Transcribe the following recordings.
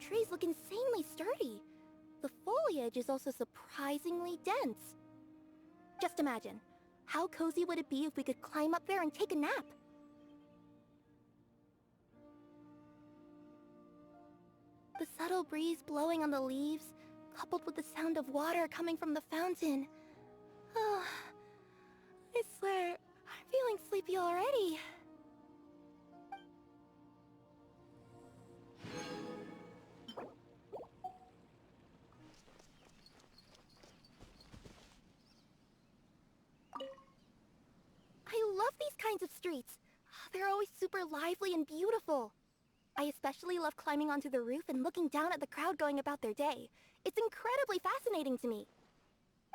trees look insanely sturdy. The foliage is also surprisingly dense. Just imagine, how cozy would it be if we could climb up there and take a nap? The subtle breeze blowing on the leaves, coupled with the sound of water coming from the fountain. Oh, I swear, I'm feeling sleepy already. I love these kinds of streets. They're always super lively and beautiful. I especially love climbing onto the roof and looking down at the crowd going about their day. It's incredibly fascinating to me.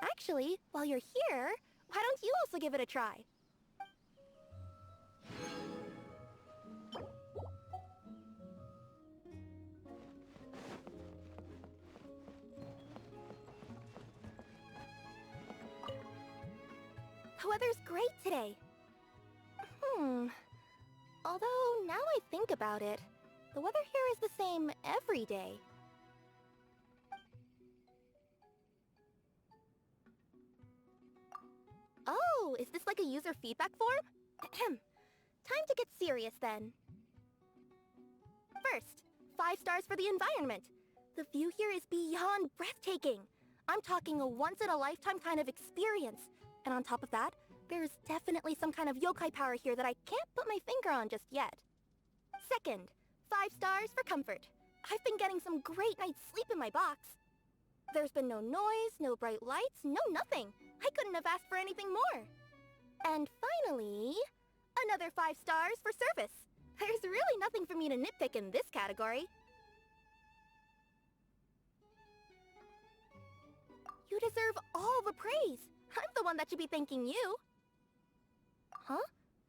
Actually, while you're here, why don't you also give it a try? The weather's great today. Although, now I think about it, the weather here is the same every day. Oh, is this like a user feedback form? Ahem. Time to get serious then. First, 5 stars for the environment. The view here is beyond breathtaking. I'm talking a once-in-a-lifetime kind of experience. And on top of that, there's definitely some kind of yokai power here that I can't put my finger on just yet. Second, 5 stars for comfort. I've been getting some great night's sleep in my box. There's been no noise, no bright lights, no nothing. I couldn't have asked for anything more. And finally, another 5 stars for service. There's really nothing for me to nitpick in this category. You deserve all the praise. I'm the one that should be thanking you. Huh?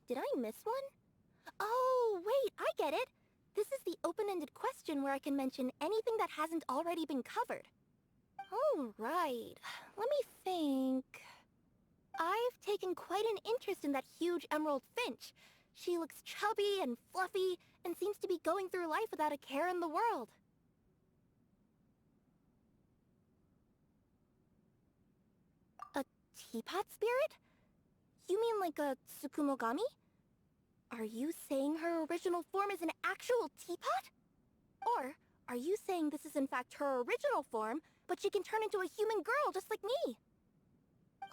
Did I miss one? Oh, wait, I get it. This is the open-ended question where I can mention anything that hasn't already been covered. Oh, right. Let me think. I've taken quite an interest in that huge emerald finch. She looks chubby and fluffy and seems to be going through life without a care in the world. A teapot spirit? You mean like a tsukumogami? Are you saying her original form is an actual teapot? Or are you saying this is in fact her original form, but she can turn into a human girl just like me?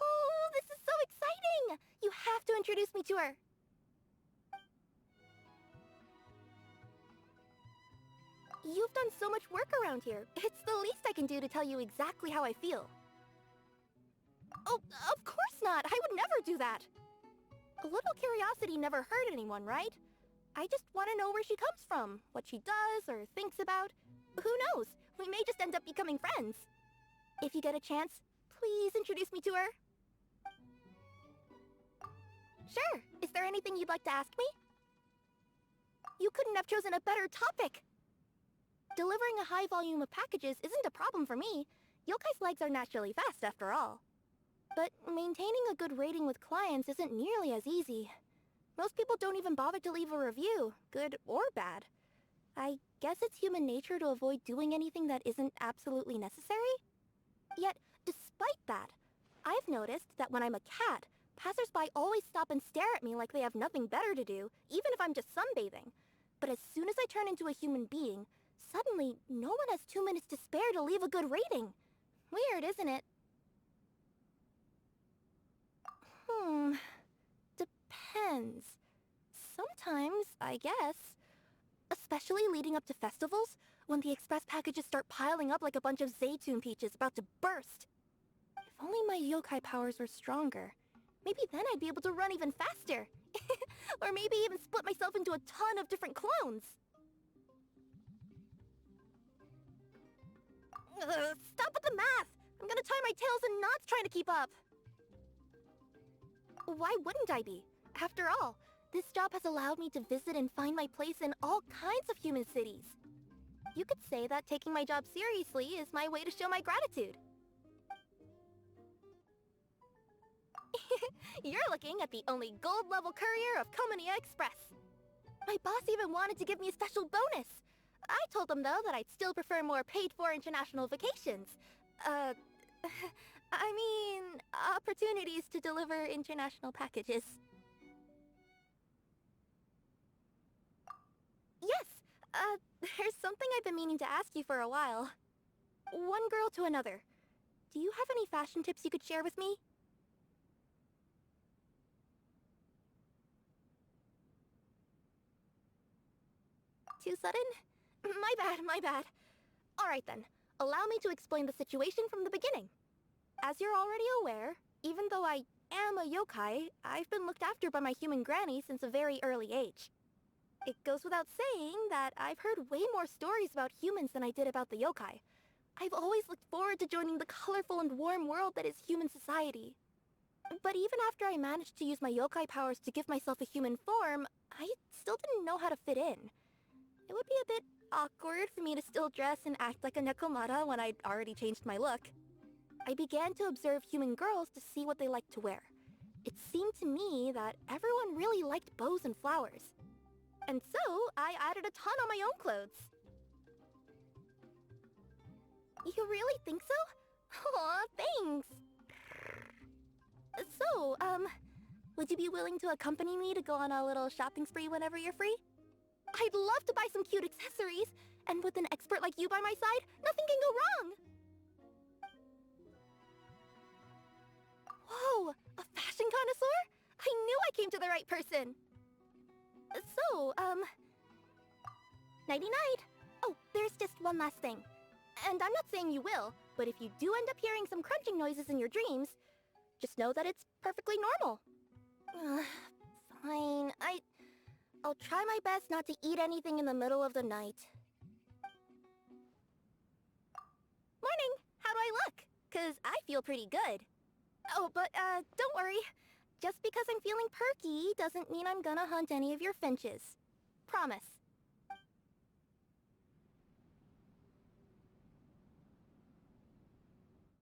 Oh, this is so exciting! You have to introduce me to her. You've done so much work around here. It's the least I can do to tell you exactly how I feel. Oh, of course not! I would never do that! A little curiosity never hurt anyone, right? I just want to know where she comes from, what she does or thinks about. Who knows? We may just end up becoming friends. If you get a chance, please introduce me to her. Sure. Is there anything you'd like to ask me? You couldn't have chosen a better topic! Delivering a high volume of packages isn't a problem for me. Yokai's legs are naturally fast, after all. But maintaining a good rating with clients isn't nearly as easy. Most people don't even bother to leave a review, good or bad. I guess it's human nature to avoid doing anything that isn't absolutely necessary? Yet, despite that, I've noticed that when I'm a cat, passersby always stop and stare at me like they have nothing better to do, even if I'm just sunbathing. But as soon as I turn into a human being, suddenly no one has 2 minutes to spare to leave a good rating. Weird, isn't it? Depends. Sometimes, I guess. Especially leading up to festivals, when the express packages start piling up like a bunch of Zaytune peaches about to burst. If only my yokai powers were stronger. Maybe then I'd be able to run even faster. Or maybe even split myself into a ton of different clones. Stop with the math! I'm gonna tie my tails in knots trying to keep up. Why wouldn't I be? After all, this job has allowed me to visit and find my place in all kinds of human cities. You could say that taking my job seriously is my way to show my gratitude. You're looking at the only gold-level courier of Akademiya Express. My boss even wanted to give me a special bonus. I told them, though, that I'd still prefer more paid-for international vacations. I mean, opportunities to deliver international packages. Yes, there's something I've been meaning to ask you for a while. One girl to another. Do you have any fashion tips you could share with me? Too sudden? My bad. Alright then, allow me to explain the situation from the beginning. As you're already aware, even though I am a yokai, I've been looked after by my human granny since a very early age. It goes without saying that I've heard way more stories about humans than I did about the yokai. I've always looked forward to joining the colorful and warm world that is human society. But even after I managed to use my yokai powers to give myself a human form, I still didn't know how to fit in. It would be a bit awkward for me to still dress and act like a nekomata when I'd already changed my look. I began to observe human girls to see what they liked to wear. It seemed to me that everyone really liked bows and flowers. And so, I added a ton on my own clothes. You really think so? Aw, thanks! So, would you be willing to accompany me to go on a little shopping spree whenever you're free? I'd love to buy some cute accessories, and with an expert like you by my side, nothing can go wrong! Whoa, a fashion connoisseur? I knew I came to the right person! So, nighty-night. Oh, there's just one last thing. And I'm not saying you will, but if you do end up hearing some crunching noises in your dreams, just know that it's perfectly normal. Fine, I'll try my best not to eat anything in the middle of the night. Morning! How do I look? 'Cause I feel pretty good. Oh, but, don't worry. Just because I'm feeling perky doesn't mean I'm gonna hunt any of your finches. Promise.